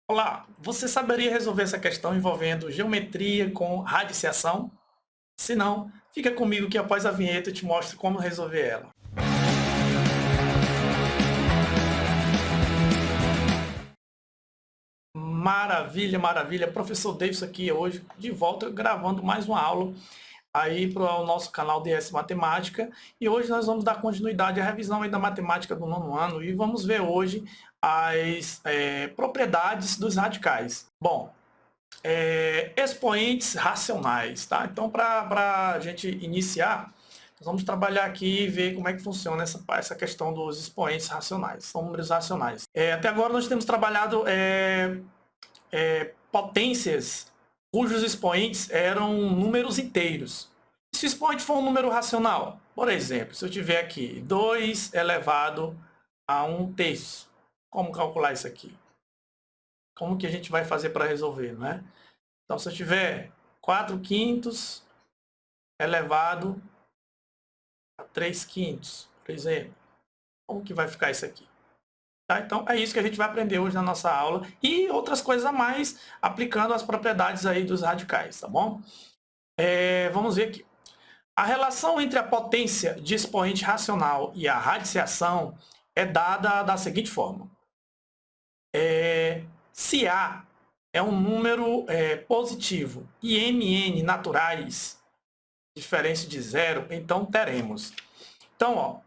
Olá, você saberia resolver essa questão envolvendo geometria com radiciação? Se não, fica comigo que após a vinheta eu te mostro como resolver ela. Maravilha, maravilha. Professor Davis aqui hoje, de volta, gravando mais uma aula aí para o nosso canal DS Matemática. E hoje nós vamos dar continuidade à revisão aí da matemática do nono ano e vamos ver hoje as propriedades dos radicais. Bom, expoentes racionais, tá? Então, para a gente iniciar, nós vamos trabalhar aqui e ver como é que funciona essa questão dos expoentes racionais, são números racionais. Até agora nós temos trabalhado potências cujos expoentes eram números inteiros. Se o expoente for um número racional, por exemplo, se eu tiver aqui 2 elevado a 1/3, como calcular isso aqui? Como que a gente vai fazer para resolver, né? Então, se eu tiver 4/5 elevado a 3/5, por exemplo, como que vai ficar isso aqui? Tá? Então, é isso que a gente vai aprender hoje na nossa aula e outras coisas a mais, aplicando as propriedades aí dos radicais, tá bom? Vamos ver aqui. A relação entre a potência de expoente racional e a radiciação é dada da seguinte forma. Se A é um número positivo e mn naturais diferente de zero, então teremos. Então, ó,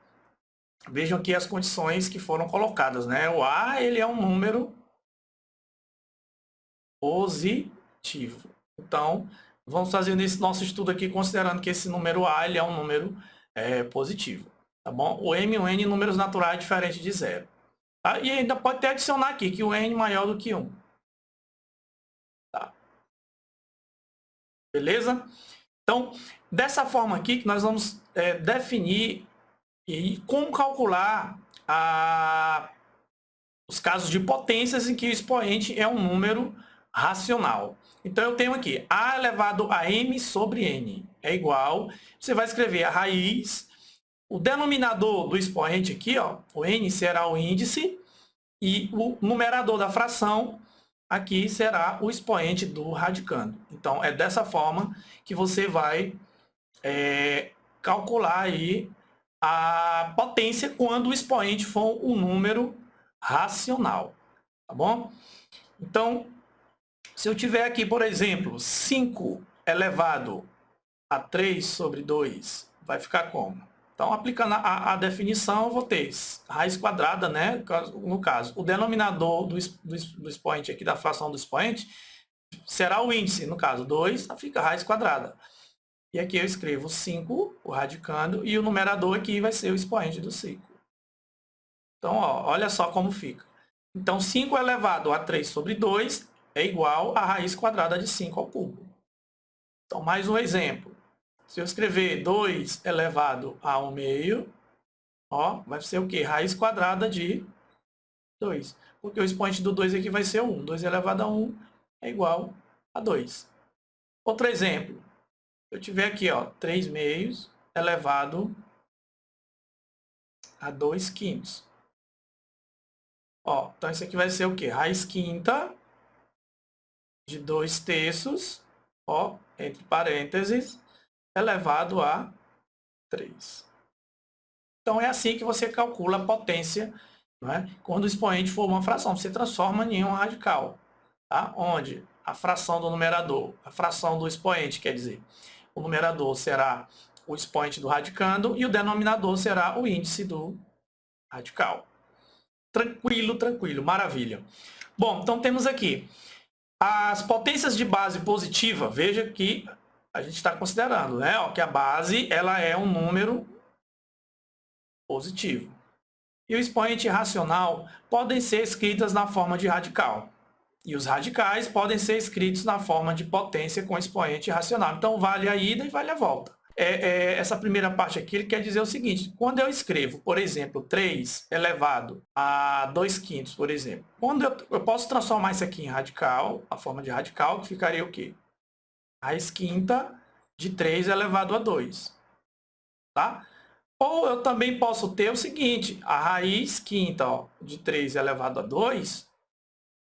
vejam aqui as condições que foram colocadas, né? O A, ele é um número positivo. Então, vamos fazer esse nosso estudo aqui considerando que esse número A, ele é um número positivo, tá bom? O M e o N, números naturais diferentes de zero. Tá? E ainda pode até adicionar aqui que o N é maior do que 1. Tá? Beleza? Então, dessa forma aqui que nós vamos definir e como calcular os casos de potências em que o expoente é um número racional. Então, eu tenho aqui A elevado a m sobre n é igual, você vai escrever a raiz, o denominador do expoente aqui, ó, o n será o índice, e o numerador da fração aqui será o expoente do radicando. Então, é dessa forma que você vai calcular aí a potência quando o expoente for um número racional, tá bom? Então, se eu tiver aqui, por exemplo, 5 elevado a 3 sobre 2, vai ficar como? Então, aplicando a definição, eu vou ter raiz quadrada, né? No caso, o denominador do expoente aqui, da fração do expoente, será o índice, no caso, 2, fica raiz quadrada. E aqui eu escrevo 5, o radicando, e o numerador aqui vai ser o expoente do 5. Então, ó, olha só como fica. Então, 5 elevado a 3 sobre 2 é igual a raiz quadrada de 5 ao cubo. Então, mais um exemplo. Se eu escrever 2 elevado a 1 meio, ó, vai ser o quê? Raiz quadrada de 2. Porque o expoente do 2 aqui vai ser 1. 2 elevado a 1 é igual a 2. Outro exemplo. Se eu tiver aqui, ó, 3 meios elevado a 2 quintos. Ó, então, isso aqui vai ser o quê? Raiz quinta de 2 terços, ó, entre parênteses, elevado a 3. Então, é assim que você calcula a potência, não é? Quando o expoente for uma fração. Você transforma em um radical, tá? Onde a fração do numerador, a fração do expoente, quer dizer, o numerador será o expoente do radicando e o denominador será o índice do radical. Tranquilo, tranquilo, maravilha. Bom, então temos aqui as potências de base positiva. Veja que a gente está considerando, né, ó, que a base ela é um número positivo. E o expoente racional podem ser escritas na forma de radical. E os radicais podem ser escritos na forma de potência com expoente racional. Então, vale a ida e vale a volta. Essa primeira parte aqui ele quer dizer o seguinte: quando eu escrevo, por exemplo, 3 elevado a 2 quintos, por exemplo, quando eu posso transformar isso aqui em radical, a forma de radical, que ficaria o quê? Raiz quinta de 3 elevado a 2. Tá? Ou eu também posso ter o seguinte: a raiz quinta, ó, de 3 elevado a 2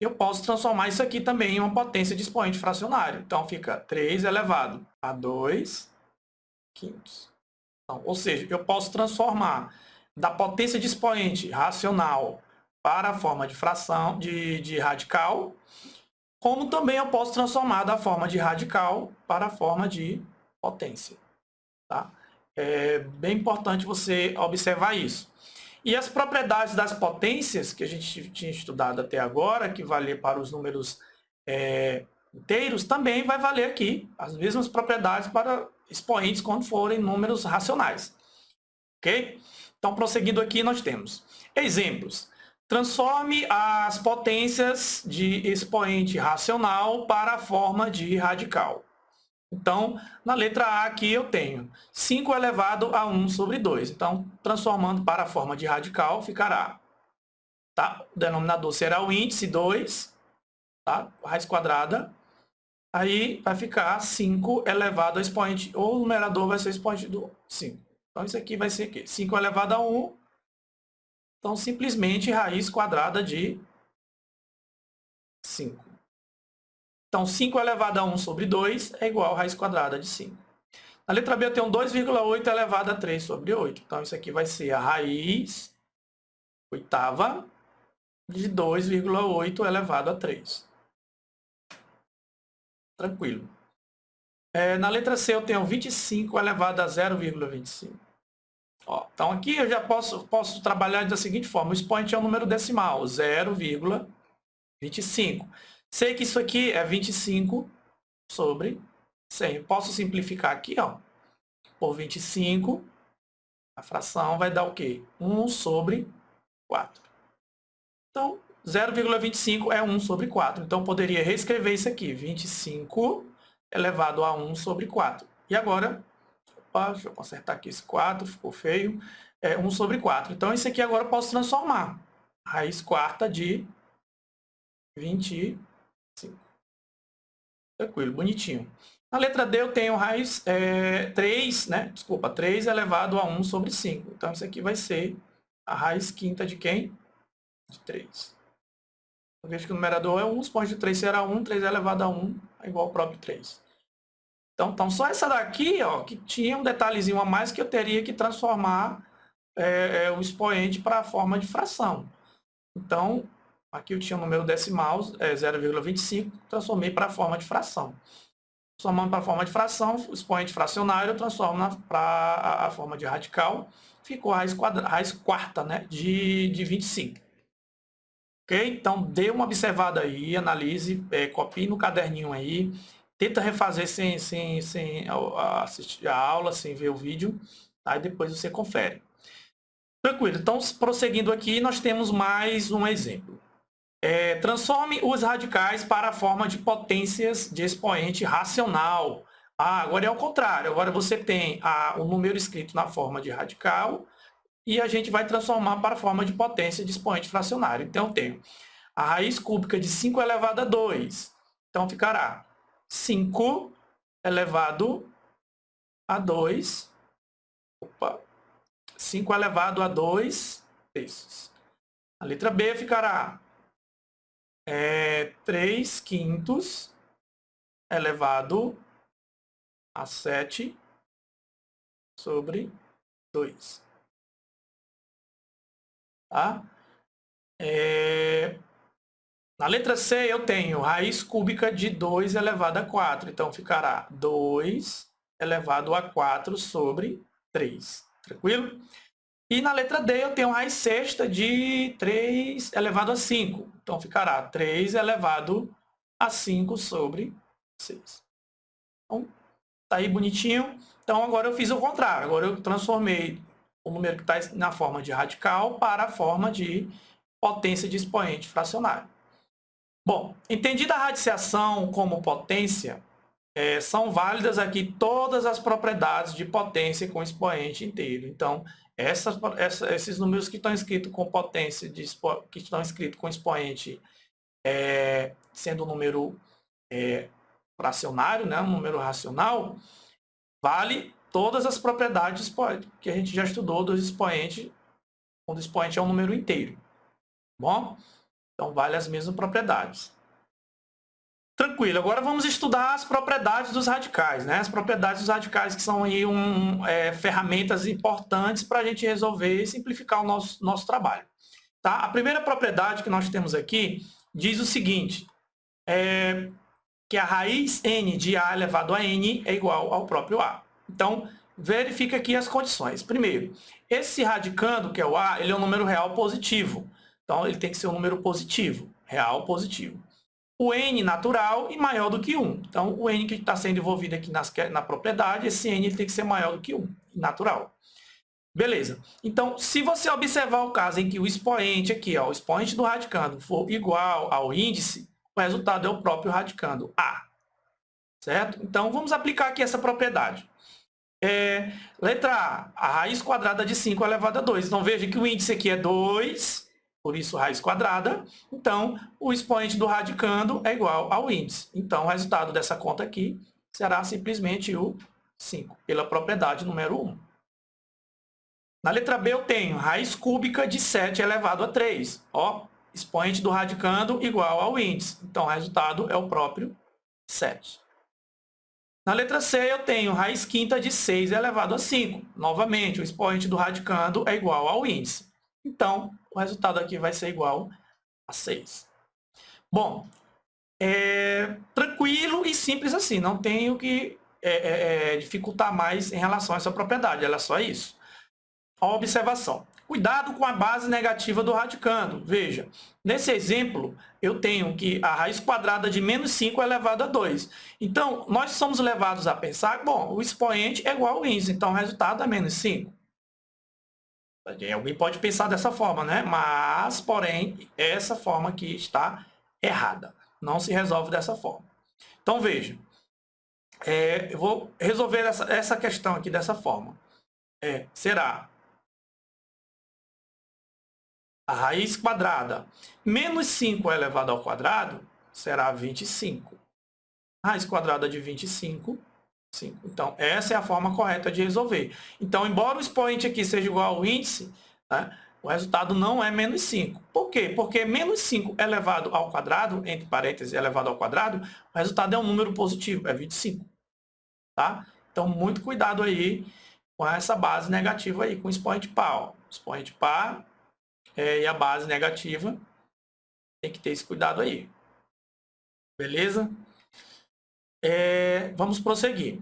eu posso transformar isso aqui também em uma potência de expoente fracionário. Então, fica 3 elevado a 2 quintos. Então, ou seja, eu posso transformar da potência de expoente racional para a forma de fração de radical, como também eu posso transformar da forma de radical para a forma de potência. Tá? É bem importante você observar isso. E as propriedades das potências, que a gente tinha estudado até agora, que valia para os números inteiros, também vai valer aqui as mesmas propriedades para expoentes quando forem números racionais. Ok? Então, prosseguindo aqui, nós temos exemplos. Transforme as potências de expoente racional para a forma de radical. Então, na letra A aqui eu tenho 5 elevado a 1 sobre 2. Então, transformando para a forma de radical, ficará, tá? O denominador será o índice 2, tá? Raiz quadrada. Aí vai ficar 5 elevado a expoente, ou o numerador vai ser expoente do 5. Então, isso aqui vai ser o quê? 5 elevado a 1. Então, simplesmente raiz quadrada de 5. Então, 5 elevado a 1 sobre 2 é igual a raiz quadrada de 5. Na letra B eu tenho 2,8 elevado a 3 sobre 8. Então, isso aqui vai ser a raiz oitava de 2,8 elevado a 3. Tranquilo. Na letra C eu tenho 25 elevado a 0,25. Então, aqui eu já posso trabalhar da seguinte forma. O expoente é um número decimal, 0,25. Sei que isso aqui é 25 sobre 100. Posso simplificar aqui, ó, por 25. A fração vai dar o quê? 1 sobre 4. Então, 0,25 é 1 sobre 4. Então, eu poderia reescrever isso aqui. 25 elevado a 1 sobre 4. E agora, deixa eu consertar aqui esse 4, ficou feio. É 1 sobre 4. Então, isso aqui agora eu posso transformar. Raiz quarta de 25. Tranquilo, bonitinho. Na letra D eu tenho raiz 3, né? Desculpa, 3 elevado a 1 sobre 5. Então, isso aqui vai ser a raiz quinta de quem? De 3. Eu vejo que o numerador é 1, o expoente de 3 será 1, 3 elevado a 1 é igual ao próprio 3. Então só essa daqui, ó, que tinha um detalhezinho a mais que eu teria que transformar o expoente para a forma de fração. Então, aqui eu tinha o número decimal, 0,25, transformei para a forma de fração. Transformando para a forma de fração, o expoente fracionário eu transformo para a forma de radical, ficou a raiz quarta, né, de 25. Ok? Então, dê uma observada aí, analise, copie no caderninho aí, tenta refazer sem assistir a aula, sem ver o vídeo, tá? E depois você confere. Tranquilo. Então, prosseguindo aqui, nós temos mais um exemplo. Transforme os radicais para a forma de potências de expoente racional. Agora é ao contrário. Agora você tem o número escrito na forma de radical e a gente vai transformar para a forma de potência de expoente fracionário. Então, eu tenho a raiz cúbica de 5 elevado a 2. Então, ficará 5 elevado a 2. 5 elevado a 2 terços. A letra B ficará 3 quintos elevado a 7 sobre 2. Tá? Na letra C eu tenho raiz cúbica de 2 elevado a 4. Então, ficará 2 elevado a 4 sobre 3. Tranquilo? E na letra D eu tenho raiz sexta de 3 elevado a 5. Então, ficará 3 elevado a 5 sobre 6. Então, tá aí bonitinho. Então, agora eu fiz o contrário. Agora eu transformei o número que está na forma de radical para a forma de potência de expoente fracionário. Bom, entendida a radiciação como potência, são válidas aqui todas as propriedades de potência com expoente inteiro. Então, esses números que estão escritos com potência, que estão escritos com expoente sendo um número fracionário, né, um número racional, vale todas as propriedades que a gente já estudou dos expoentes, quando o expoente é um número inteiro. Bom? Então, vale as mesmas propriedades. Tranquilo, agora vamos estudar as propriedades dos radicais, né? As propriedades dos radicais que são aí ferramentas importantes para a gente resolver e simplificar o nosso trabalho. Tá? A primeira propriedade que nós temos aqui diz o seguinte, que a raiz n de a elevado a n é igual ao próprio a. Então, verifica aqui as condições. Primeiro, esse radicando, que é o a, ele é um número real positivo. Então, ele tem que ser um número positivo, real positivo. O n natural e maior do que 1. Então, o n que está sendo envolvido aqui na propriedade, esse n tem que ser maior do que 1, natural. Beleza. Então, se você observar o caso em que o expoente aqui, ó, o expoente do radicando for igual ao índice, o resultado é o próprio radicando a. Certo? Então, vamos aplicar aqui essa propriedade. Letra A, a raiz quadrada de 5 elevado a 2. Então, veja que o índice aqui é 2, por isso raiz quadrada. Então, o expoente do radicando é igual ao índice. Então, o resultado dessa conta aqui será simplesmente o 5, pela propriedade número 1. Na letra B eu tenho raiz cúbica de 7 elevado a 3. Ó, expoente do radicando igual ao índice. Então, o resultado é o próprio 7. Na letra C eu tenho raiz quinta de 6 elevado a 5. Novamente, o expoente do radicando é igual ao índice. Então, o resultado aqui vai ser igual a 6. Bom, tranquilo e simples assim. Não tenho que dificultar mais em relação a essa propriedade. Ela é só isso. A observação. Cuidado com a base negativa do radicando. Veja, nesse exemplo, eu tenho que a raiz quadrada de menos 5 é elevado a 2. Então, nós somos levados a pensar, bom, o expoente é igual ao índice, então o resultado é menos 5. Alguém pode pensar dessa forma, né? Mas, porém, essa forma aqui está errada. Não se resolve dessa forma. Então, veja, eu vou resolver essa questão aqui dessa forma. Será a raiz quadrada menos 5 elevado ao quadrado será 25. A raiz quadrada de 25, 5. Então, essa é a forma correta de resolver. Então, embora o expoente aqui seja igual ao índice, né, o resultado não é menos 5. Por quê? Porque menos 5 elevado ao quadrado, entre parênteses, elevado ao quadrado, o resultado é um número positivo, é 25. Tá? Então, muito cuidado aí com essa base negativa aí, com o expoente par. Expoente par e a base negativa, tem que ter esse cuidado aí. Beleza? Vamos prosseguir.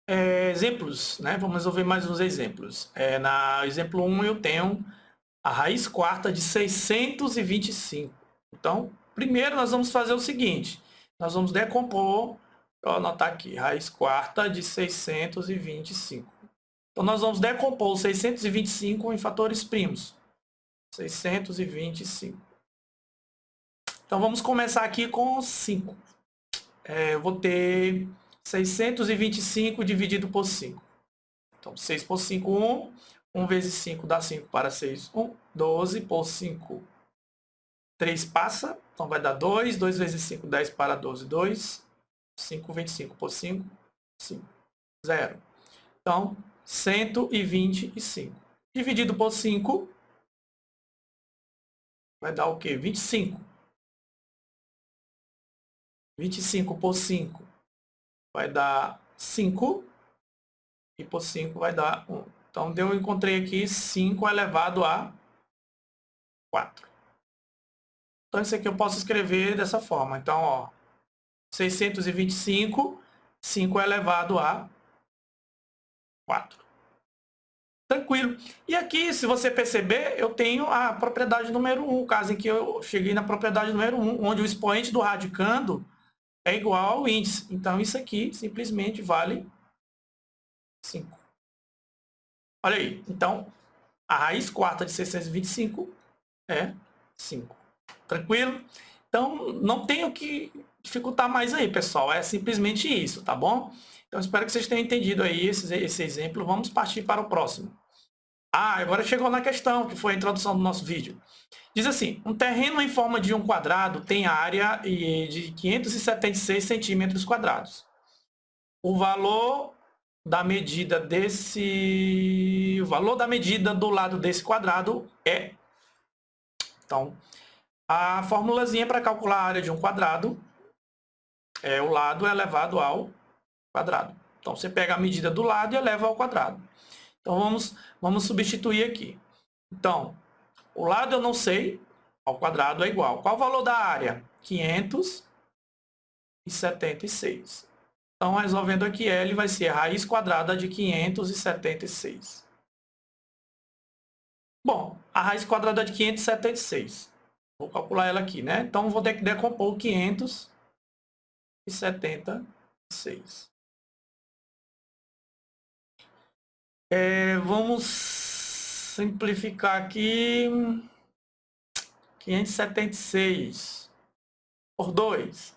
Exemplos, né? Vamos resolver mais uns exemplos. Na exemplo 1 eu tenho a raiz quarta de 625. Então, primeiro nós vamos fazer o seguinte. Nós vamos decompor, vou anotar aqui, raiz quarta de 625. Então, nós vamos decompor o 625 em fatores primos. 625. Então, vamos começar aqui com 5. Eu vou ter 625 dividido por 5. Então, 6 por 5, 1. 1 vezes 5 dá 5 para 6, 1. 12 por 5, 3 passa. Então, vai dar 2. 2 vezes 5, 10 para 12, 2. 5, 25 por 5, 5. 0. Então, 125. Dividido por 5, vai dar o quê? 25. 25 por 5 vai dar 5. E por 5 vai dar 1. Então, eu encontrei aqui 5 elevado a 4. Então, isso aqui eu posso escrever dessa forma. Então, ó, 625, 5 elevado a 4. Tranquilo. E aqui, se você perceber, eu tenho a propriedade número 1, o caso em que eu cheguei na propriedade número 1, onde o expoente do radicando é igual ao índice. Então, isso aqui simplesmente vale 5. Olha aí. Então, a raiz quarta de 625 é 5. Tranquilo? Então, não tenho que dificultar mais aí, pessoal. É simplesmente isso, tá bom? Então, espero que vocês tenham entendido aí esse exemplo. Vamos partir para o próximo. Agora chegou na questão, que foi a introdução do nosso vídeo. Diz assim, um terreno em forma de um quadrado tem área de 576 centímetros quadrados. O valor da medida do lado desse quadrado é... Então, A formulazinha para calcular a área de um quadrado é o lado elevado ao quadrado. Então, você pega a medida do lado e eleva ao quadrado. Então, vamos substituir aqui. Então, o lado eu não sei, ao quadrado é igual. Qual o valor da área? 576. Então, resolvendo aqui, L vai ser a raiz quadrada de 576. Bom, a raiz quadrada de 576. Vou calcular ela aqui, né? Então, vou ter que decompor 576. Vamos simplificar aqui. 576 por 2.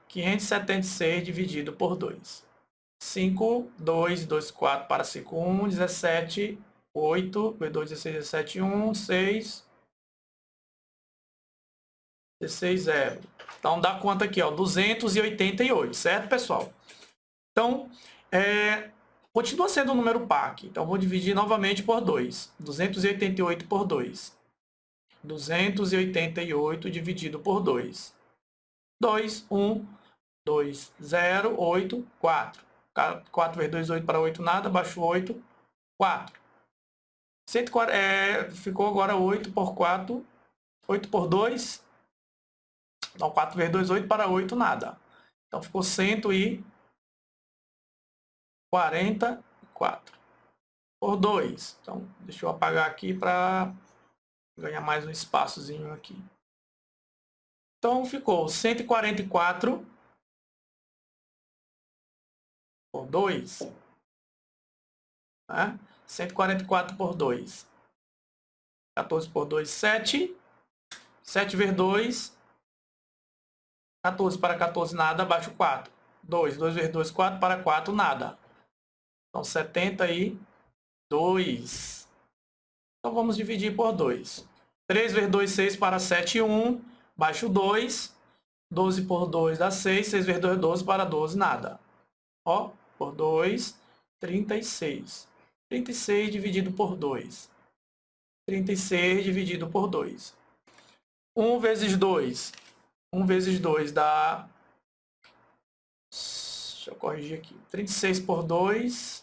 576 dividido por 2. 5, 2, 2, 4 para 5, 1, 17, 8, 2, 16, 17, 1, 6, 16, 0. Então, dá conta aqui, ó, 288, certo, pessoal? Então, continua sendo um número par aqui. Então, vou dividir novamente por 2. 288 por 2. 288 dividido por 2. 2, 1, 2, 0, 8, 4. 4 vezes 2, 8 para 8, nada. Baixo 8, 4. Ficou agora 8 por 4. 8 por 2. Então, 4 vezes 2, 8 para 8, nada. Então, ficou 144 por 2. Então, deixa eu apagar aqui para ganhar mais um espaçozinho aqui. Então, ficou 144 por 2. Né? 144 por 2. 14 por 2, 7. 7 vezes 2. 14 para 14, nada. Abaixo 4. 2. 2 vezes 2, 4 para 4, nada. Então, 72. Então, vamos dividir por 2. 3 vezes 2, 6 para 7, 1. Baixo 2. 12 por 2 dá 6. 6 vezes 2, 12 para 12, nada. Ó, por 2, 36. 36 dividido por 2. 36 dividido por 2. 1 vezes 2. 1 vezes 2 dá... Deixa eu corrigir aqui. 36 por 2.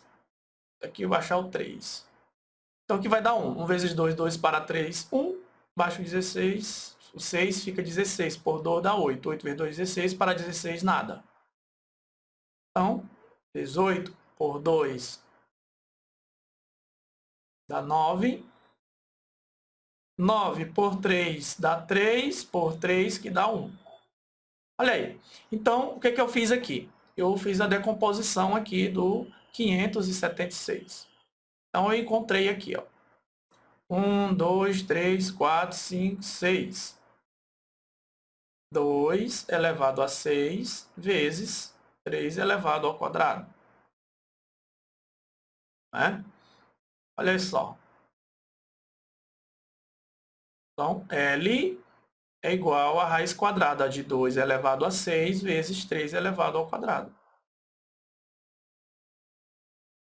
Aqui eu vou baixar o 3. Então, aqui vai dar 1. 1 vezes 2, 2 para 3, 1. Baixo 16. O 6 fica 16. Por 2 dá 8. 8 vezes 2, 16. Para 16, nada. Então, 18 por 2 dá 9. 9 por 3 dá 3. Por 3 que dá 1. Olha aí. Então, o que eu fiz aqui? Eu fiz a decomposição aqui do 576. Então, eu encontrei aqui, ó. 1, 2, 3, 4, 5, 6. 2 elevado a 6 vezes 3 elevado ao quadrado. Né? Olha só. Então, L é igual a raiz quadrada de 2 elevado a 6 vezes 3 elevado ao quadrado.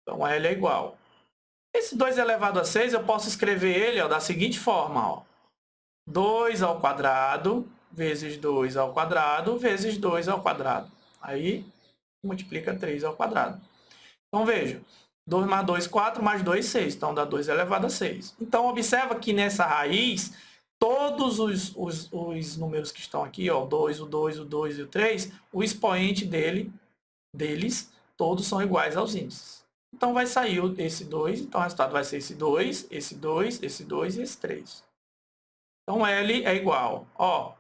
Então, L é igual. Esse 2 elevado a 6, eu posso escrever ele, ó, da seguinte forma. Ó. 2 ao quadrado vezes 2 ao quadrado vezes 2 ao quadrado. Aí, multiplica 3 ao quadrado. Então, veja. 2 mais 2, 4, mais 2, 6. Então, dá 2 elevado a 6. Então, observa que nessa raiz, todos os números que estão aqui, ó, o 2, o 2, o 2 e o 3, o expoente deles, todos são iguais aos índices. Então, vai sair esse 2. Então, o resultado vai ser esse 2, esse 2, esse 2 e esse 3. Então, L é igual, ó,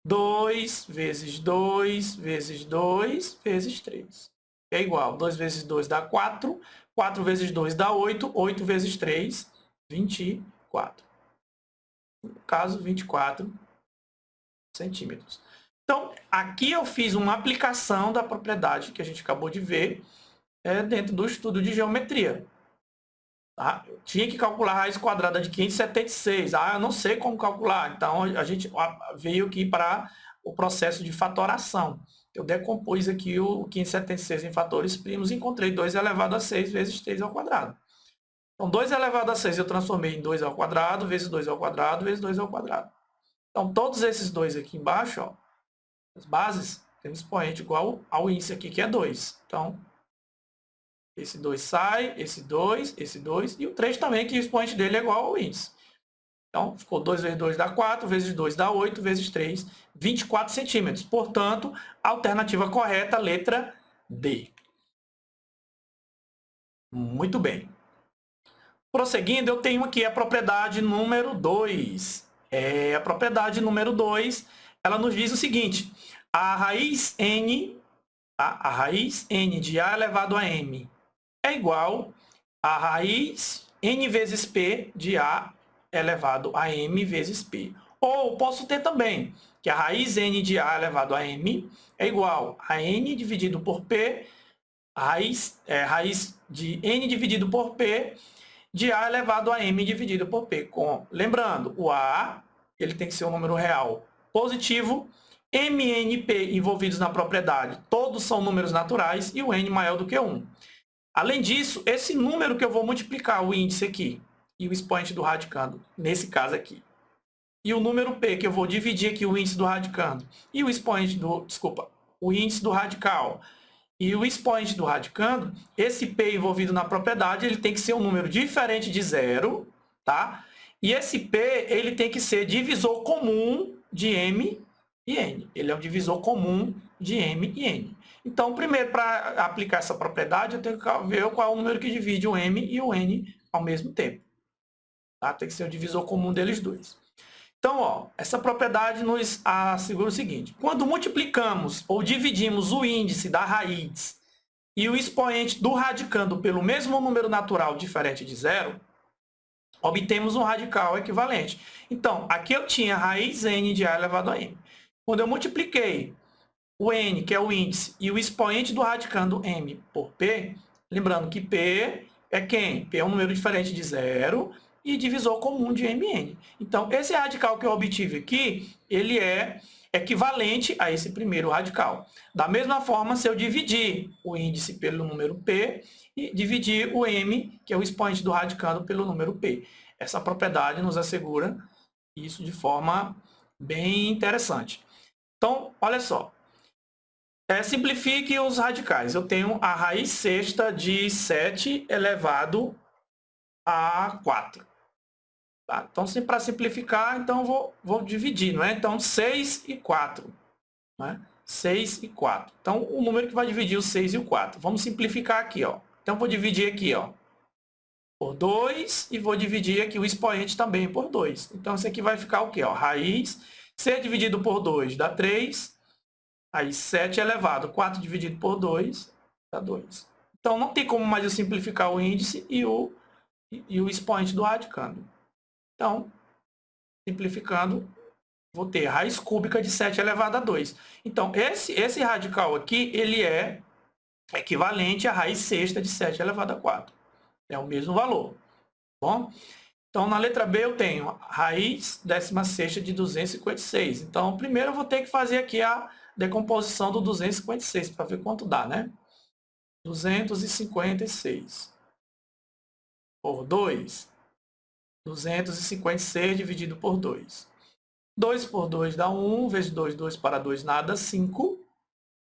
2 vezes 2 vezes 2 vezes 3. É igual, 2 vezes 2 dá 4, 4 vezes 2 dá 8, 8 vezes 3, 24. No caso, 24 centímetros. Então, aqui eu fiz uma aplicação da propriedade que a gente acabou de ver dentro do estudo de geometria. Tá? Eu tinha que calcular a raiz quadrada de 576. Eu não sei como calcular. Então, a gente veio aqui para o processo de fatoração. Eu decompus aqui o 576 em fatores primos e encontrei 2 elevado a 6 vezes 3 ao quadrado. Então, 2 elevado a 6 eu transformei em 2 ao quadrado, vezes 2 ao quadrado, vezes 2 ao quadrado. Então, todos esses dois aqui embaixo, ó, as bases, tem um expoente igual ao índice aqui, que é 2. Então, esse 2 sai, esse 2 e o 3 também, que o expoente dele é igual ao índice. Então, ficou 2 vezes 2 dá 4, vezes 2 dá 8, vezes 3, 24 centímetros. Portanto, a alternativa correta, letra D. Muito bem. Prosseguindo, eu tenho aqui a propriedade número 2. A propriedade número 2, ela nos diz o seguinte: a raiz n, tá? A raiz n de a elevado a m é igual a raiz n vezes p de a elevado a m vezes p. Ou posso ter também que a raiz n de a elevado a m é igual a n dividido por p, raiz de n dividido por p de a elevado a m dividido por p. Lembrando, o a ele tem que ser um número real positivo, m e n e p envolvidos na propriedade, todos são números naturais e o n maior do que 1. Além disso, esse número que eu vou multiplicar o índice aqui e o expoente do radicando, nesse caso aqui, e o número p que eu vou dividir aqui o índice do radicando e o expoente do, o índice do radical e o expoente do radicando, esse p envolvido na propriedade, ele tem que ser um número diferente de zero, tá? E esse p, ele tem que ser divisor comum de m e n. Ele é o divisor comum de m e n. Então, primeiro, para aplicar essa propriedade, eu tenho que ver qual é o número que divide o m e o n ao mesmo tempo. Tá? Tem que ser o divisor comum deles dois. Então, ó, essa propriedade nos assegura o seguinte: quando multiplicamos ou dividimos o índice da raiz e o expoente do radicando pelo mesmo número natural diferente de zero, obtemos um radical equivalente. Então, aqui eu tinha raiz n de a elevado a m. Quando eu multipliquei o n, que é o índice, e o expoente do radicando m por p, lembrando que p é quem? P é um número diferente de zero e divisor comum de mn. Então, esse radical que eu obtive aqui, ele é equivalente a esse primeiro radical. Da mesma forma, se eu dividir o índice pelo número p e dividir o m, que é o expoente do radicando, pelo número p. Essa propriedade nos assegura isso de forma bem interessante. Então, olha só. Simplifique os radicais. Eu tenho a raiz sexta de 7 elevado a 4. Tá? Então, para simplificar, então vou dividir, não é? Então, 6 e 4. Né? 6 e 4. Então, o número que vai dividir o 6 e o 4. Vamos simplificar aqui, ó. Então, vou dividir aqui, ó, por 2 e vou dividir aqui o expoente também por 2. Então, isso aqui vai ficar o quê? Ó? Raiz, C dividido por 2 dá 3. Aí 7 elevado, 4 dividido por 2 dá 2. Então, não tem como mais eu simplificar o índice e o expoente do radicando. Então, simplificando, vou ter raiz cúbica de 7 elevado a 2. Então, esse radical aqui, ele é equivalente à raiz sexta de 7 elevado a 4. É o mesmo valor. Bom? Então, na letra B, eu tenho raiz 16ª de 256. Então, primeiro eu vou ter que fazer aqui a decomposição do 256, para ver quanto dá, né? 256 por 2. 256 dividido por 2. 2 por 2 dá 1, vezes 2, 2 para 2 nada, 5.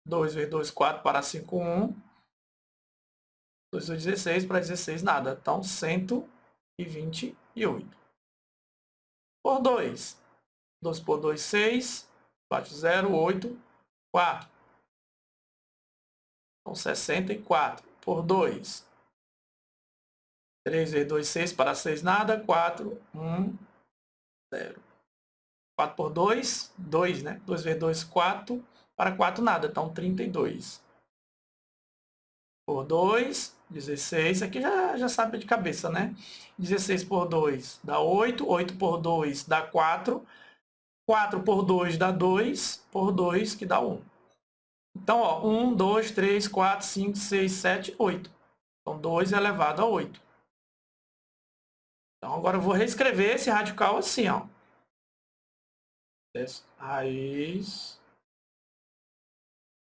2 vezes 2, 4 para 5, 1. 2 vezes 16 para 16 nada. Então, 128. Por 2. 2 por 2, 6. 4, 0, 8, 4. Então, 64 por 2. 3 vezes 2, 6 para 6 nada. 4, 1, 0. 4 por 2, 2, né? 2 vezes 2, 4. Para 4 nada. Então, 32. Por 2, 16. Aqui já sabe de cabeça, né? 16 por 2 dá 8. 8 por 2 dá 4. 4 por 2 dá 2. Por 2 que dá 1. Então, ó, 1, 2, 3, 4, 5, 6, 7, 8. Então, 2 elevado a 8. Então, agora eu vou reescrever esse radical assim, ó. Raiz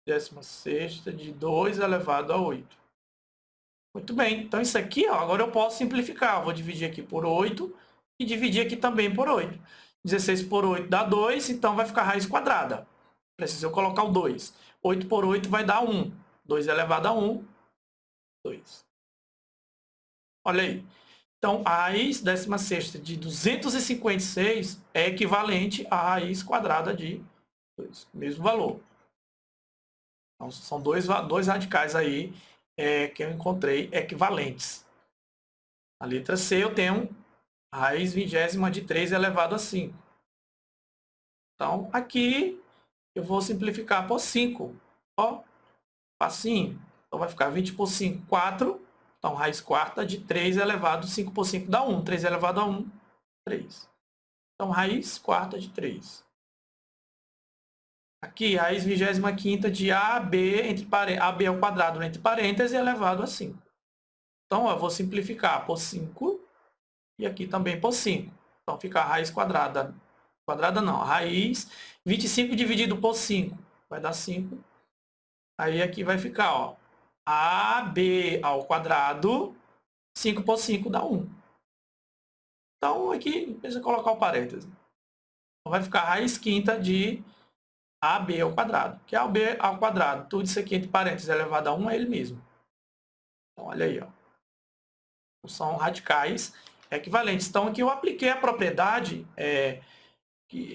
16ª de 2 elevado a 8. Muito bem. Então, isso aqui, ó, agora eu posso simplificar. Eu vou dividir aqui por 8 e dividir aqui também por 8. 16 por 8 dá 2, então vai ficar raiz quadrada. Preciso eu colocar o 2. 8 por 8 vai dar 1. 2 elevado a 1, 2. Olha aí. Então, a raiz 16ª de 256 é equivalente à raiz quadrada de 2. Mesmo valor. Então, são dois radicais aí que eu encontrei equivalentes. Na letra C eu tenho a raiz 20ª de 3 elevado a 5. Então, aqui eu vou simplificar por 5. Ó, facinho. Então, vai ficar 20 por 5, 4. Então, raiz quarta de 3 elevado a 5 por 5 dá 1. 3 elevado a 1, 3. Então, raiz quarta de 3. Aqui, raiz 25ª de AB, AB ao quadrado entre parênteses elevado a 5. Então, eu vou simplificar por 5 e aqui também por 5. Então, fica a raiz quadrada. Quadrada não, a raiz 25 dividido por 5 vai dar 5. Aí aqui vai ficar, ó, AB ao quadrado, 5 por 5 dá 1. Então, aqui, deixa eu colocar o parêntese. Então, vai ficar a raiz quinta de AB ao quadrado, que é AB ao quadrado. Tudo isso aqui entre parênteses elevado a 1 é ele mesmo. Então, olha aí, ó. São radicais equivalentes. Então, aqui eu apliquei a propriedade,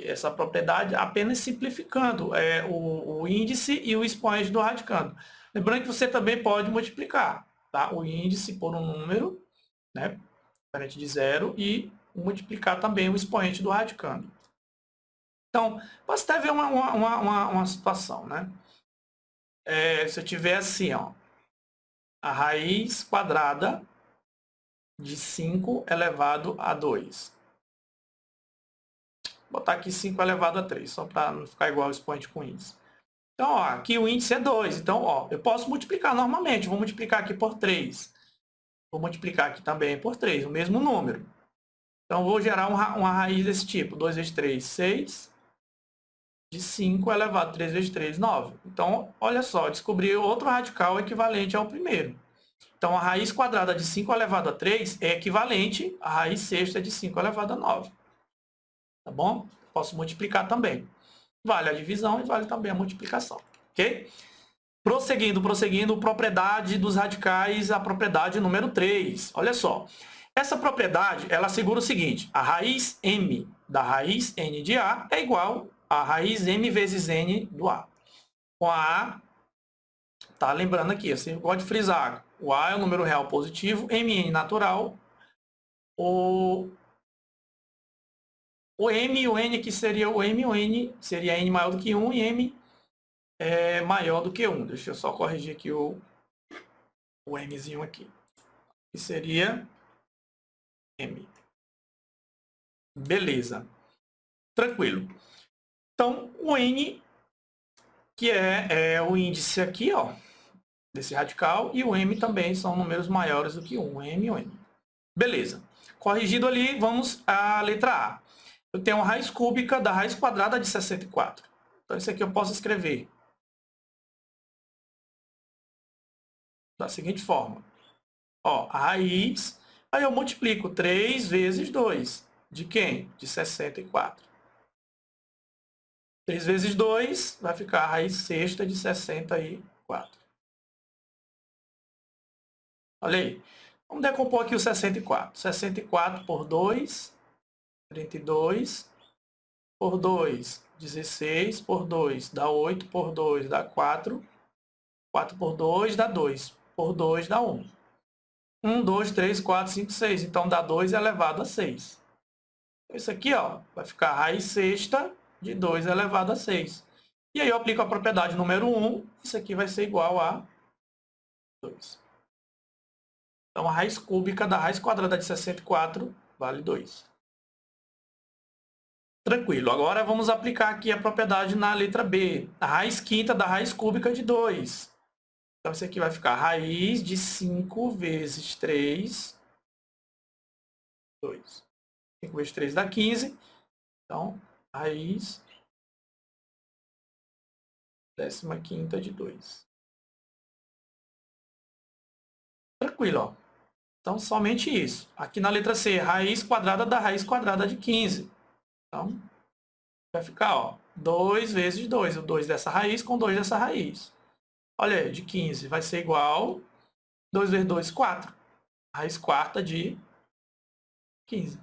essa propriedade apenas simplificando o índice e o expoente do radicando. Lembrando que você também pode multiplicar, tá? O índice por um número, né, diferente de zero, e multiplicar também o expoente do radicando. Então, posso até ver uma situação, né? Se eu tiver assim, ó, a raiz quadrada de 5 elevado a 2. Vou botar aqui 5 elevado a 3, só para não ficar igual o expoente com índice. Então, ó, aqui o índice é 2. Então, ó, eu posso multiplicar normalmente. Vou multiplicar aqui por 3. Vou multiplicar aqui também por 3, o mesmo número. Então, vou gerar uma raiz desse tipo. 2 vezes 3, 6. De 5 elevado a 3 vezes 3, 9. Então, olha só, descobri outro radical equivalente ao primeiro. Então, a raiz quadrada de 5 elevado a 3 é equivalente à raiz sexta de 5 elevado a 9. Tá bom? Posso multiplicar também. Vale a divisão e vale também a multiplicação. Ok? Prosseguindo, propriedade dos radicais, a propriedade número 3. Olha só. Essa propriedade, ela assegura o seguinte. A raiz m da raiz n de A é igual a raiz m vezes n do A. Com a A, tá lembrando aqui, eu sempre gosto de frisar. O A é o número real positivo, mn natural. O m e o n aqui seria o m e o n, seria n maior do que 1 e m é maior do que 1. Deixa eu só corrigir aqui o mzinho aqui. Que seria m. Beleza. Tranquilo. Então, o n, que é o índice aqui, ó, desse radical, e o m também são números maiores do que 1, m e o n. Beleza. Corrigido ali, vamos à letra A. Eu tenho a raiz cúbica da raiz quadrada de 64. Então, isso aqui eu posso escrever da seguinte forma. Ó, a raiz, aí eu multiplico 3 vezes 2. De quem? De 64. 3 vezes 2 vai ficar a raiz sexta de 64. Olha aí. Vamos decompor aqui o 64. 64 por 2, 32. Por 2, 16. Por 2, dá 8. Por 2, dá 4. 4 por 2, dá 2. Por 2, dá 1. 1, 2, 3, 4, 5, 6. Então, dá 2 elevado a 6. Isso aqui, ó, vai ficar a raiz sexta de 2 elevado a 6. E aí eu aplico a propriedade número 1. Isso aqui vai ser igual a 2. Então, a raiz cúbica da raiz quadrada de 64 vale 2. Tranquilo. Agora vamos aplicar aqui a propriedade na letra B. A raiz quinta da raiz cúbica de 2. Então, isso aqui vai ficar raiz de 5 vezes 3, 2. 5 vezes 3 dá 15. Então, raiz 15ª de 2. Tranquilo, ó. Então, somente isso. Aqui na letra C, raiz quadrada da raiz quadrada de 15. Então, vai ficar, ó, 2 vezes 2. O 2 dessa raiz com 2 dessa raiz. Olha aí, de 15 vai ser igual 2 vezes 2, 4. Raiz quarta de 15.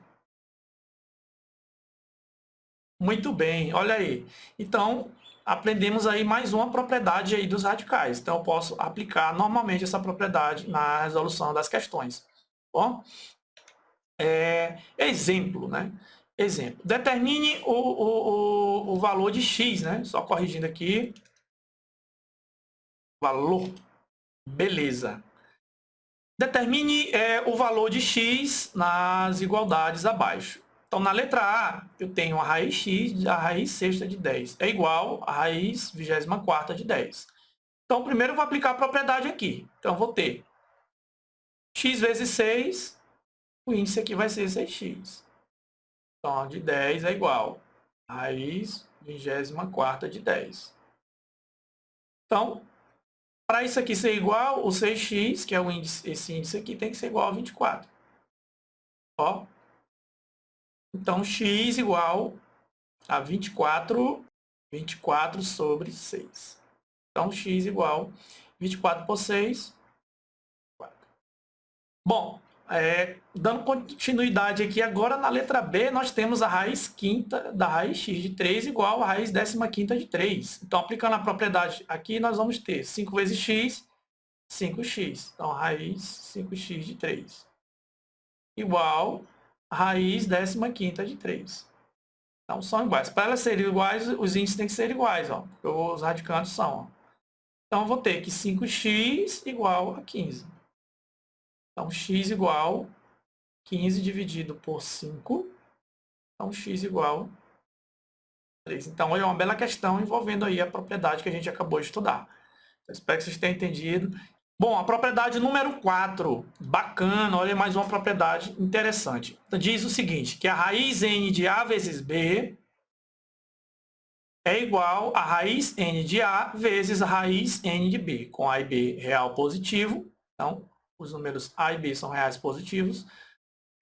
Muito bem, olha aí. Então, aprendemos aí mais uma propriedade aí dos radicais. Então, eu posso aplicar normalmente essa propriedade na resolução das questões. Bom, exemplo, né? Exemplo. Determine o valor de x, né? Só corrigindo aqui. Valor. Beleza. Determine o valor de x nas igualdades abaixo. Então, na letra A, eu tenho a raiz x, a raiz sexta de 10. É igual a raiz 24ª de 10. Então, primeiro eu vou aplicar a propriedade aqui. Então, eu vou ter x vezes 6, o índice aqui vai ser 6x. Então, de 10 é igual a raiz 24ª de 10. Então, para isso aqui ser igual, o 6x, que é o índice, esse índice aqui, tem que ser igual a 24. Ó. Então, x igual a 24 sobre 6. Então, x igual 24 por 6, 4. Bom, dando continuidade aqui, agora na letra B, nós temos a raiz quinta da raiz x de 3 igual a raiz 15ª de 3. Então, aplicando a propriedade aqui, nós vamos ter 5 vezes x, 5x. Então, raiz 5x de 3 igual a raiz 15ª de 3. Então, são iguais. Para elas serem iguais, os índices têm que ser iguais, ó, porque os radicantes são. Ó. Então, eu vou ter que 5x igual a 15. Então, x igual 15 dividido por 5. Então, x igual a 3. Então, é uma bela questão envolvendo aí a propriedade que a gente acabou de estudar. Eu espero que vocês tenham entendido. Bom, a propriedade número 4, bacana, olha mais uma propriedade interessante. Diz o seguinte, que a raiz n de A vezes B é igual a raiz n de A vezes a raiz n de B, com A e B real positivo. Então, os números A e B são reais positivos.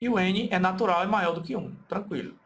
E o n é natural e maior do que 1, tranquilo.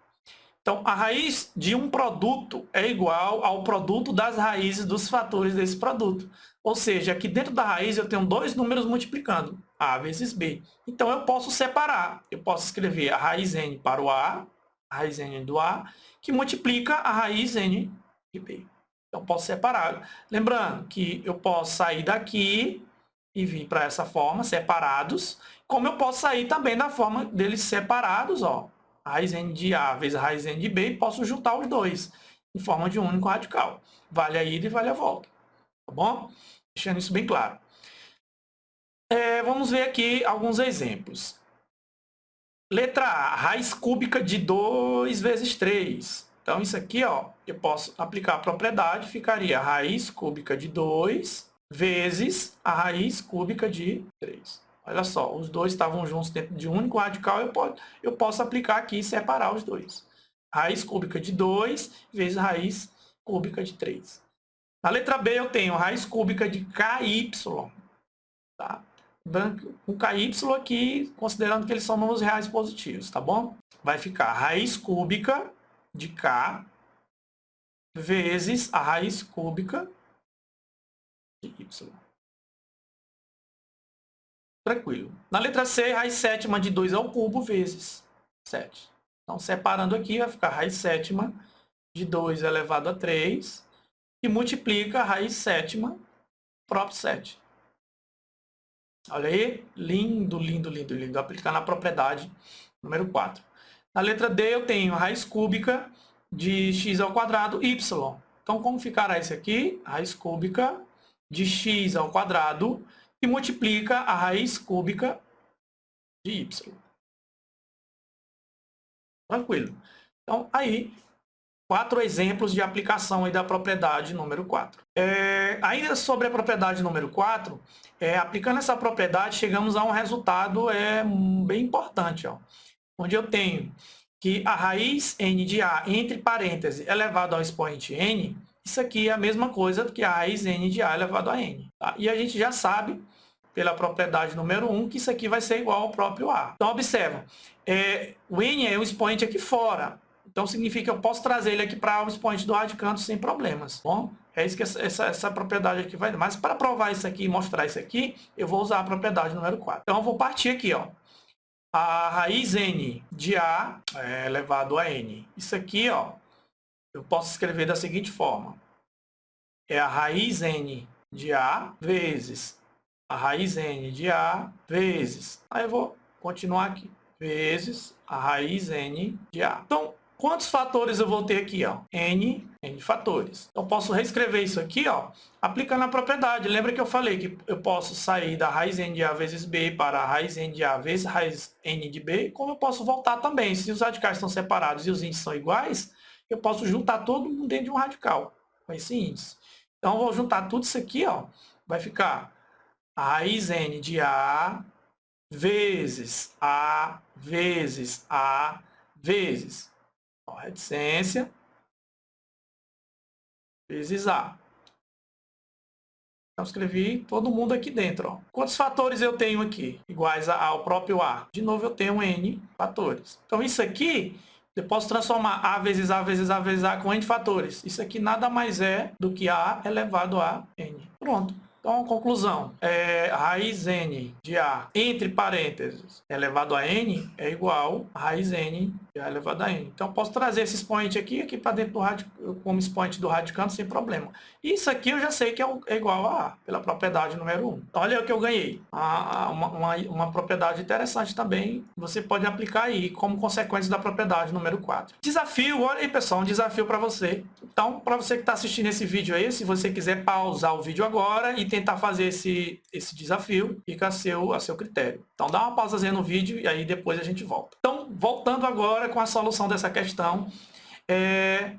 Então, a raiz de um produto é igual ao produto das raízes dos fatores desse produto. Ou seja, aqui dentro da raiz eu tenho dois números multiplicando, A vezes B. Então, eu posso separar. Eu posso escrever a raiz n para o A, a raiz n do A, que multiplica a raiz n de B. Então, posso separar. Lembrando que eu posso sair daqui e vir para essa forma, separados, como eu posso sair também da forma deles separados, ó, a raiz n de A vezes a raiz n de B, e posso juntar os dois em forma de um único radical. Vale a ida e vale a volta. Tá bom? Deixando isso bem claro. Vamos ver aqui alguns exemplos. Letra A, raiz cúbica de 2 vezes 3. Então, isso aqui, ó, eu posso aplicar a propriedade, ficaria a raiz cúbica de 2 vezes a raiz cúbica de 3. Olha só, os dois estavam juntos dentro de um único radical, eu posso aplicar aqui e separar os dois. Raiz cúbica de 2 vezes raiz cúbica de 3. Na letra B eu tenho raiz cúbica de KY. Tá? Com KY aqui, considerando que eles são números reais positivos, tá bom? Vai ficar raiz cúbica de K vezes a raiz cúbica de Y. Tranquilo. Na letra C, raiz sétima de 2 ao cubo vezes 7. Então, separando aqui, vai ficar raiz sétima de 2 elevado a 3, que multiplica a raiz sétima, próprio 7. Olha aí, lindo, lindo, lindo, lindo. Aplicar na propriedade número 4. Na letra D, eu tenho a raiz cúbica de x ao quadrado, y. Então, como ficará isso aqui? Raiz cúbica de x ao quadrado, que multiplica a raiz cúbica de y. Tranquilo. Então, aí, 4 exemplos de aplicação aí da propriedade número 4. Ainda sobre a propriedade número 4, aplicando essa propriedade, chegamos a um resultado bem importante, ó, onde eu tenho que a raiz n de A, entre parênteses, elevado ao expoente n, isso aqui é a mesma coisa que a raiz n de A elevado a n. Tá? E a gente já sabe, pela propriedade número 1, que isso aqui vai ser igual ao próprio A. Então, observa, o n é o expoente aqui fora. Então, Então significa que eu posso trazer ele aqui para o expoente do radicando sem problemas. Bom, é isso que essa propriedade aqui vai dar. Mas para provar isso aqui e mostrar isso aqui, eu vou usar a propriedade número 4. Então eu vou partir aqui, ó. A raiz n de a é elevado a n. Isso aqui, ó, eu posso escrever da seguinte forma. É a raiz n de a vezes a raiz n de a vezes. Aí eu vou continuar aqui. Vezes a raiz n de a. Então, quantos fatores eu vou ter aqui? Ó? N fatores. Então, eu posso reescrever isso aqui, ó, aplicando a propriedade. Lembra que eu falei que eu posso sair da raiz n de a vezes b para a raiz n de a vezes raiz n de b, como eu posso voltar também. Se os radicais estão separados e os índices são iguais, eu posso juntar todo mundo dentro de um radical com esse índice. Então, eu vou juntar tudo isso aqui, ó, vai ficar a raiz n de a vezes a vezes a vezes ó, reticência vezes a. Então, escrevi todo mundo aqui dentro. Ó. Quantos fatores eu tenho aqui? Iguais ao próprio a. De novo, eu tenho n fatores. Então, isso aqui, eu posso transformar a vezes a vezes a vezes a com n fatores. Isso aqui nada mais é do que a elevado a n. Pronto. Então, conclusão, raiz n de a, entre parênteses, elevado a n, é igual a raiz n de a elevado a n. Então, eu posso trazer esse expoente aqui para dentro do como expoente do radicando sem problema. Isso aqui eu já sei que é igual a A, pela propriedade número 1. Então, olha o que eu ganhei. Uma propriedade interessante também, você pode aplicar aí como consequência da propriedade número 4. Desafio, olha aí, pessoal, um desafio para você. Então, para você que está assistindo esse vídeo aí, se você quiser pausar o vídeo agora e tentar fazer esse desafio, fica a seu critério. Então, dá uma pausazinha no vídeo e aí depois a gente volta. Então, voltando agora com a solução dessa questão,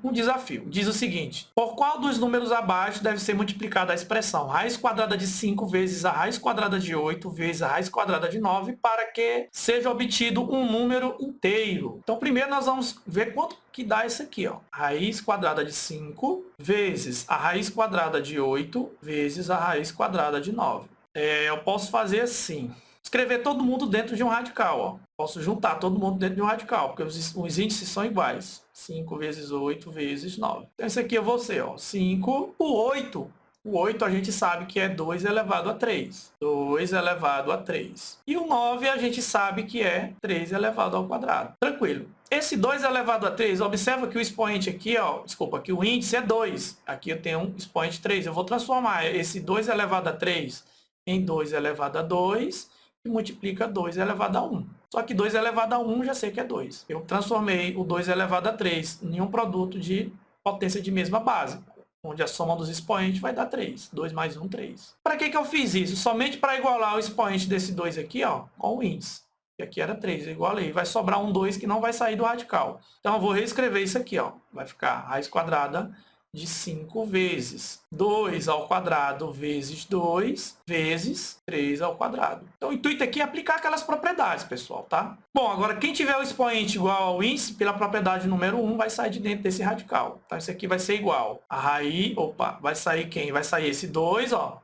um desafio. Diz o seguinte: por qual dos números abaixo deve ser multiplicada a expressão raiz quadrada de 5 vezes a raiz quadrada de 8 vezes a raiz quadrada de 9 para que seja obtido um número inteiro? Então, primeiro nós vamos ver quanto que dá isso aqui, ó. Raiz quadrada de 5 vezes a raiz quadrada de 8 vezes a raiz quadrada de 9. Eu posso fazer assim. Escrever todo mundo dentro de um radical, ó. Posso juntar todo mundo dentro de um radical, porque os índices são iguais. 5 vezes 8 vezes 9. Então, esse aqui eu vou ser, ó, 5. O 8 a gente sabe que é 2 elevado a 3. 2 elevado a 3. E o 9 a gente sabe que é 3 elevado ao quadrado. Tranquilo. Esse 2 elevado a 3, observa que o expoente aqui, ó, desculpa, que o índice é 2. Aqui eu tenho um expoente 3. Eu vou transformar esse 2 elevado a 3 em 2 elevado a 2 e multiplica 2 elevado a 1. Só que 2 elevado a 1 já sei que é 2. Eu transformei o 2 elevado a 3 em um produto de potência de mesma base, onde a soma dos expoentes vai dar 3. 2 mais 1, 3. Para que eu fiz isso? Somente para igualar o expoente desse 2 aqui, ó, com o índice. Que aqui era 3, eu igualei. Vai sobrar um 2 que não vai sair do radical. Então, eu vou reescrever isso aqui, ó. Vai ficar raiz quadrada de 5 vezes 2 ao quadrado vezes 2 vezes 3 ao quadrado. Então, o intuito aqui é aplicar aquelas propriedades, pessoal, tá? Bom, agora, quem tiver o expoente igual ao índice, pela propriedade número 1, vai sair de dentro desse radical. Então, isso aqui vai ser igual a raiz... Opa, vai sair quem? Vai sair esse 2, ó.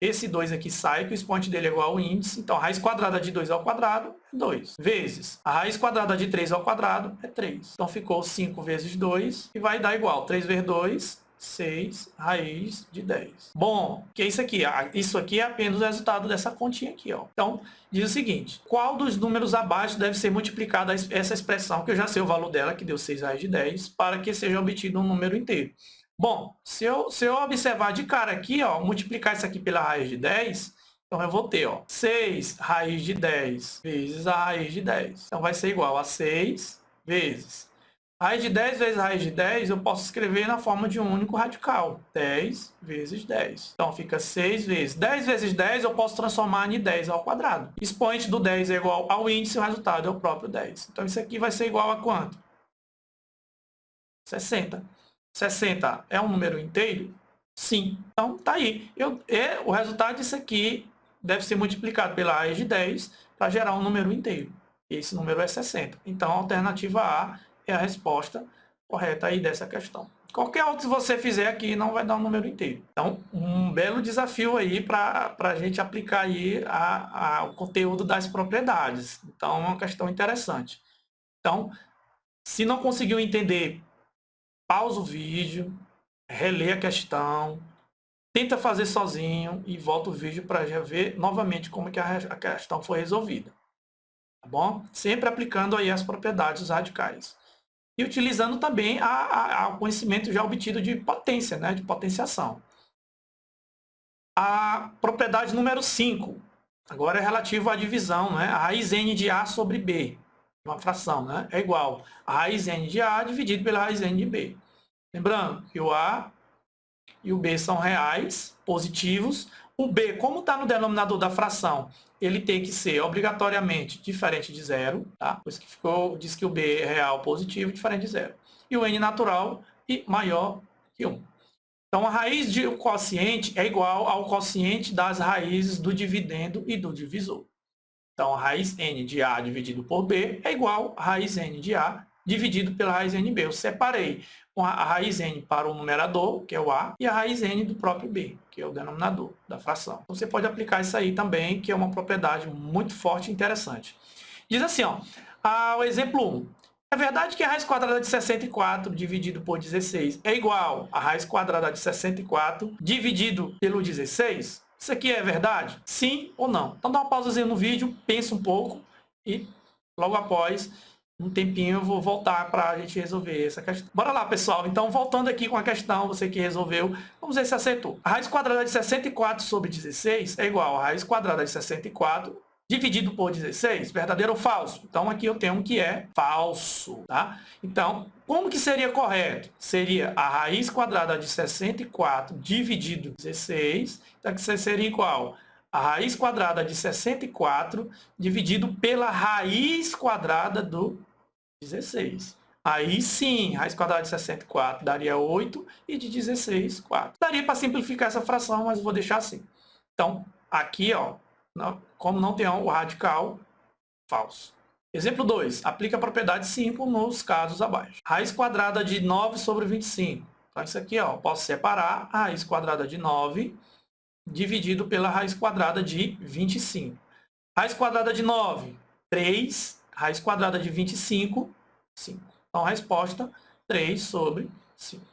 Esse 2 aqui sai, que o expoente dele é igual ao índice. Então, a raiz quadrada de 2 ao quadrado é 2. Vezes a raiz quadrada de 3 ao quadrado é 3. Então, ficou 5 vezes 2 e vai dar igual. 3 vezes 2, 6, raiz de 10. Bom, que é isso aqui? Isso aqui é apenas o resultado dessa continha aqui, ó. Então, diz o seguinte: qual dos números abaixo deve ser multiplicada essa expressão, que eu já sei o valor dela, que deu 6 raiz de 10, para que seja obtido um número inteiro? Bom, se eu observar de cara aqui, ó, multiplicar isso aqui pela raiz de 10, então eu vou ter, ó, 6 raiz de 10 vezes a raiz de 10. Então vai ser igual a 6 vezes. Raiz de 10 vezes raiz de 10 eu posso escrever na forma de um único radical. 10 vezes 10. Então fica 6 vezes. 10 vezes 10 eu posso transformar em 10 ao quadrado. Expoente do 10 é igual ao índice, o resultado é o próprio 10. Então isso aqui vai ser igual a quanto? 60. 60 é um número inteiro? Sim. Então, tá aí. O resultado disso aqui deve ser multiplicado pela raiz de 10 para gerar um número inteiro. Esse número é 60. Então, a alternativa A é a resposta correta aí dessa questão. Qualquer outro que você fizer aqui não vai dar um número inteiro. Então, um belo desafio aí para a gente aplicar aí o conteúdo das propriedades. Então, é uma questão interessante. Então, Se não conseguiu entender, pausa o vídeo, relê a questão, tenta fazer sozinho e volta o vídeo para já ver novamente como que a questão foi resolvida. Tá bom? Sempre aplicando aí as propriedades dos radicais. E utilizando também o conhecimento já obtido de potência, né? De potenciação. A propriedade número 5, agora é relativo à divisão, né? A raiz n de A sobre B, uma fração, né? É igual a raiz n de A dividido pela raiz n de B. Lembrando que o A e o B são reais, positivos. O B, como está no denominador da fração, ele tem que ser obrigatoriamente diferente de zero, tá? Por isso que diz que o B é real positivo, diferente de zero. E o N natural e maior que 1. Então, a raiz de quociente é igual ao quociente das raízes do dividendo e do divisor. Então, a raiz n de A dividido por B é igual a raiz n de A dividido pela raiz n de B. Eu separei a raiz n para o numerador, que é o A, e a raiz n do próprio B, que é o denominador da fração. Então, você pode aplicar isso aí também, que é uma propriedade muito forte e interessante. Diz assim, ó, o exemplo 1. É verdade que a raiz quadrada de 64 dividido por 16 é igual a raiz quadrada de 64 dividido pelo 16? Isso aqui é verdade? Sim ou não? Então dá uma pausazinha no vídeo, pensa um pouco e logo após um tempinho eu vou voltar para a gente resolver essa questão. Bora lá, pessoal. Então, voltando aqui com a questão, você que resolveu, vamos ver se acertou. A raiz quadrada de 64 sobre 16 é igual a raiz quadrada de 64 dividido por 16, verdadeiro ou falso? Então, aqui eu tenho um que é falso, tá? Então, como que seria correto? Seria a raiz quadrada de 64 dividido por 16, então que seria igual a raiz quadrada de 64 dividido pela raiz quadrada do 16. Aí sim, raiz quadrada de 64 daria 8 e de 16, 4. Daria para simplificar essa fração, mas vou deixar assim. Então, aqui, ó, como não tem o radical, falso. Exemplo 2. Aplica a propriedade 5 nos casos abaixo. Raiz quadrada de 9 sobre 25. Então, isso aqui, ó, posso separar a raiz quadrada de 9 dividido pela raiz quadrada de 25. Raiz quadrada de 9, 3. Raiz quadrada de 25, 5. Então, a resposta, 3 sobre 5.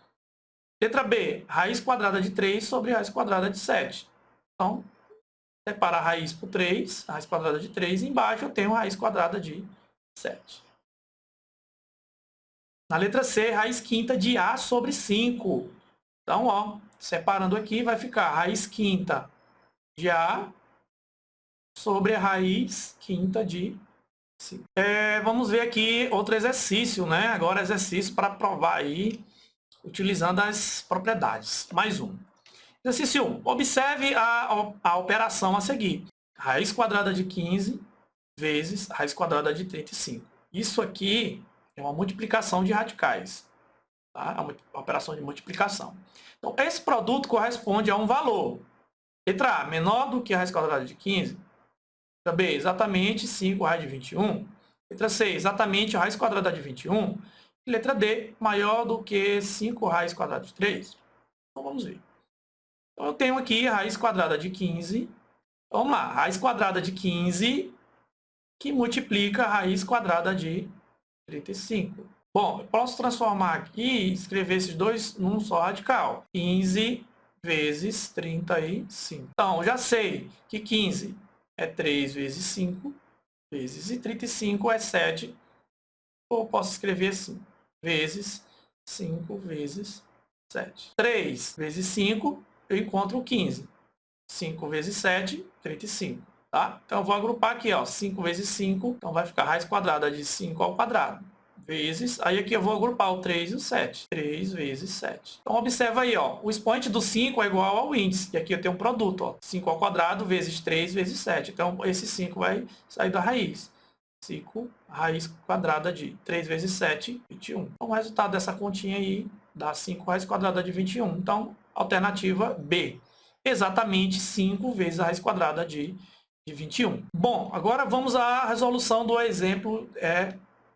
Letra B. Raiz quadrada de 3 sobre raiz quadrada de 7. Então, separa a raiz por 3, a raiz quadrada de 3, e embaixo eu tenho a raiz quadrada de 7. Na letra C, raiz quinta de A sobre 5. Então, ó, separando aqui, vai ficar a raiz quinta de A sobre a raiz quinta de 5. Vamos ver aqui outro exercício, né? Agora exercício para provar aí, utilizando as propriedades. Mais um. Exercício 1. Observe a operação a seguir. Raiz quadrada de 15 vezes raiz quadrada de 35. Isso aqui é uma multiplicação de radicais. Tá? É uma operação de multiplicação. Então, esse produto corresponde a um valor. Letra A, menor do que a raiz quadrada de 15. Letra B, exatamente 5 raiz de 21. Letra C, exatamente a raiz quadrada de 21. E letra D, maior do que 5 raiz quadrada de 3. Então, vamos ver. Então, eu tenho aqui a raiz quadrada de 15. Vamos lá, raiz quadrada de 15 que multiplica a raiz quadrada de 35. Bom, eu posso transformar aqui e escrever esses dois num só radical. 15 vezes 35. Então, já sei que 15 é 3 vezes 5 vezes e 35 é 7. Ou posso escrever assim, vezes 5 vezes 7. 3 vezes 5, eu encontro 15. 5 vezes 7, 35. Tá? Então, eu vou agrupar aqui, ó, 5 vezes 5, então vai ficar raiz quadrada de 5 ao quadrado, vezes, aí aqui eu vou agrupar o 3 e o 7, 3 vezes 7. Então, observa aí, ó, o expoente do 5 é igual ao índice, e aqui eu tenho um produto, ó, 5 ao quadrado vezes 3 vezes 7. Então, esse 5 vai sair da raiz. 5, raiz quadrada de 3 vezes 7, 21. Então, o resultado dessa continha aí dá 5 raiz quadrada de 21. Então, alternativa B. Exatamente 5 vezes a raiz quadrada de 21. Bom, agora vamos à resolução do exemplo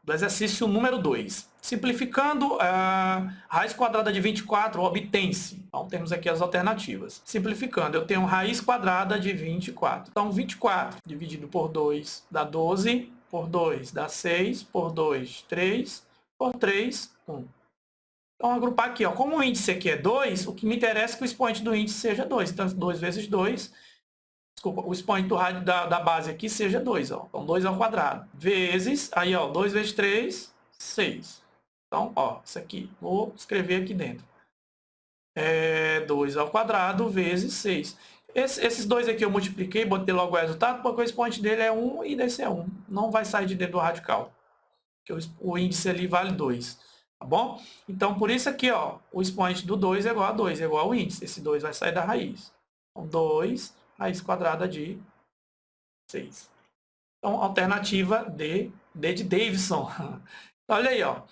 do exercício número 2. Simplificando, a raiz quadrada de 24 obtém-se. Então, temos aqui as alternativas. Simplificando, eu tenho raiz quadrada de 24. Então, 24 dividido por 2 dá 12, por 2 dá 6, por 2, 3, por 3, 1. Então, agrupar aqui, ó. Como o índice aqui é 2, o que me interessa é que o expoente do índice seja 2. Então, 2 vezes 2, desculpa, o expoente do rádio da base aqui seja 2, ó. Então, 2 ao quadrado. Vezes, aí, ó, 2 vezes 3, 6. Então, ó, isso aqui, vou escrever aqui dentro. 2 ao quadrado vezes 6. Esses dois aqui eu multipliquei, botei logo o resultado, porque o expoente dele é 1 e desse é 1. Não vai sair de dentro do radical, porque o índice ali vale 2. Tá bom? Então, por isso aqui, ó, o expoente do 2 é igual a 2, é igual ao índice. Esse 2 vai sair da raiz. Então, 2 raiz quadrada de 6. Então, alternativa D de Davidson. Olha aí, ó.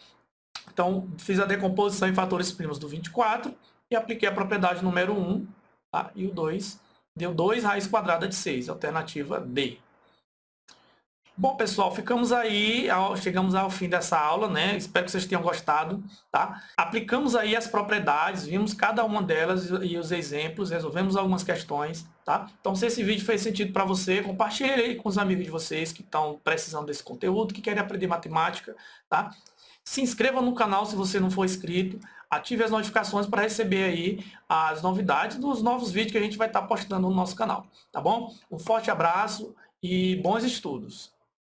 Então, fiz a decomposição em fatores primos do 24 e apliquei a propriedade número 1, tá? E o 2 deu 2 raiz quadrada de 6, alternativa D. Bom, pessoal, chegamos ao fim dessa aula, né? Espero que vocês tenham gostado, tá? Aplicamos aí as propriedades, vimos cada uma delas e os exemplos, resolvemos algumas questões, tá? Então, se esse vídeo fez sentido para você, compartilhe aí com os amigos de vocês que estão precisando desse conteúdo, que querem aprender matemática, tá? Se inscreva no canal se você não for inscrito, ative as notificações para receber aí as novidades dos novos vídeos que a gente vai estar postando no nosso canal, tá bom? Um forte abraço e bons estudos!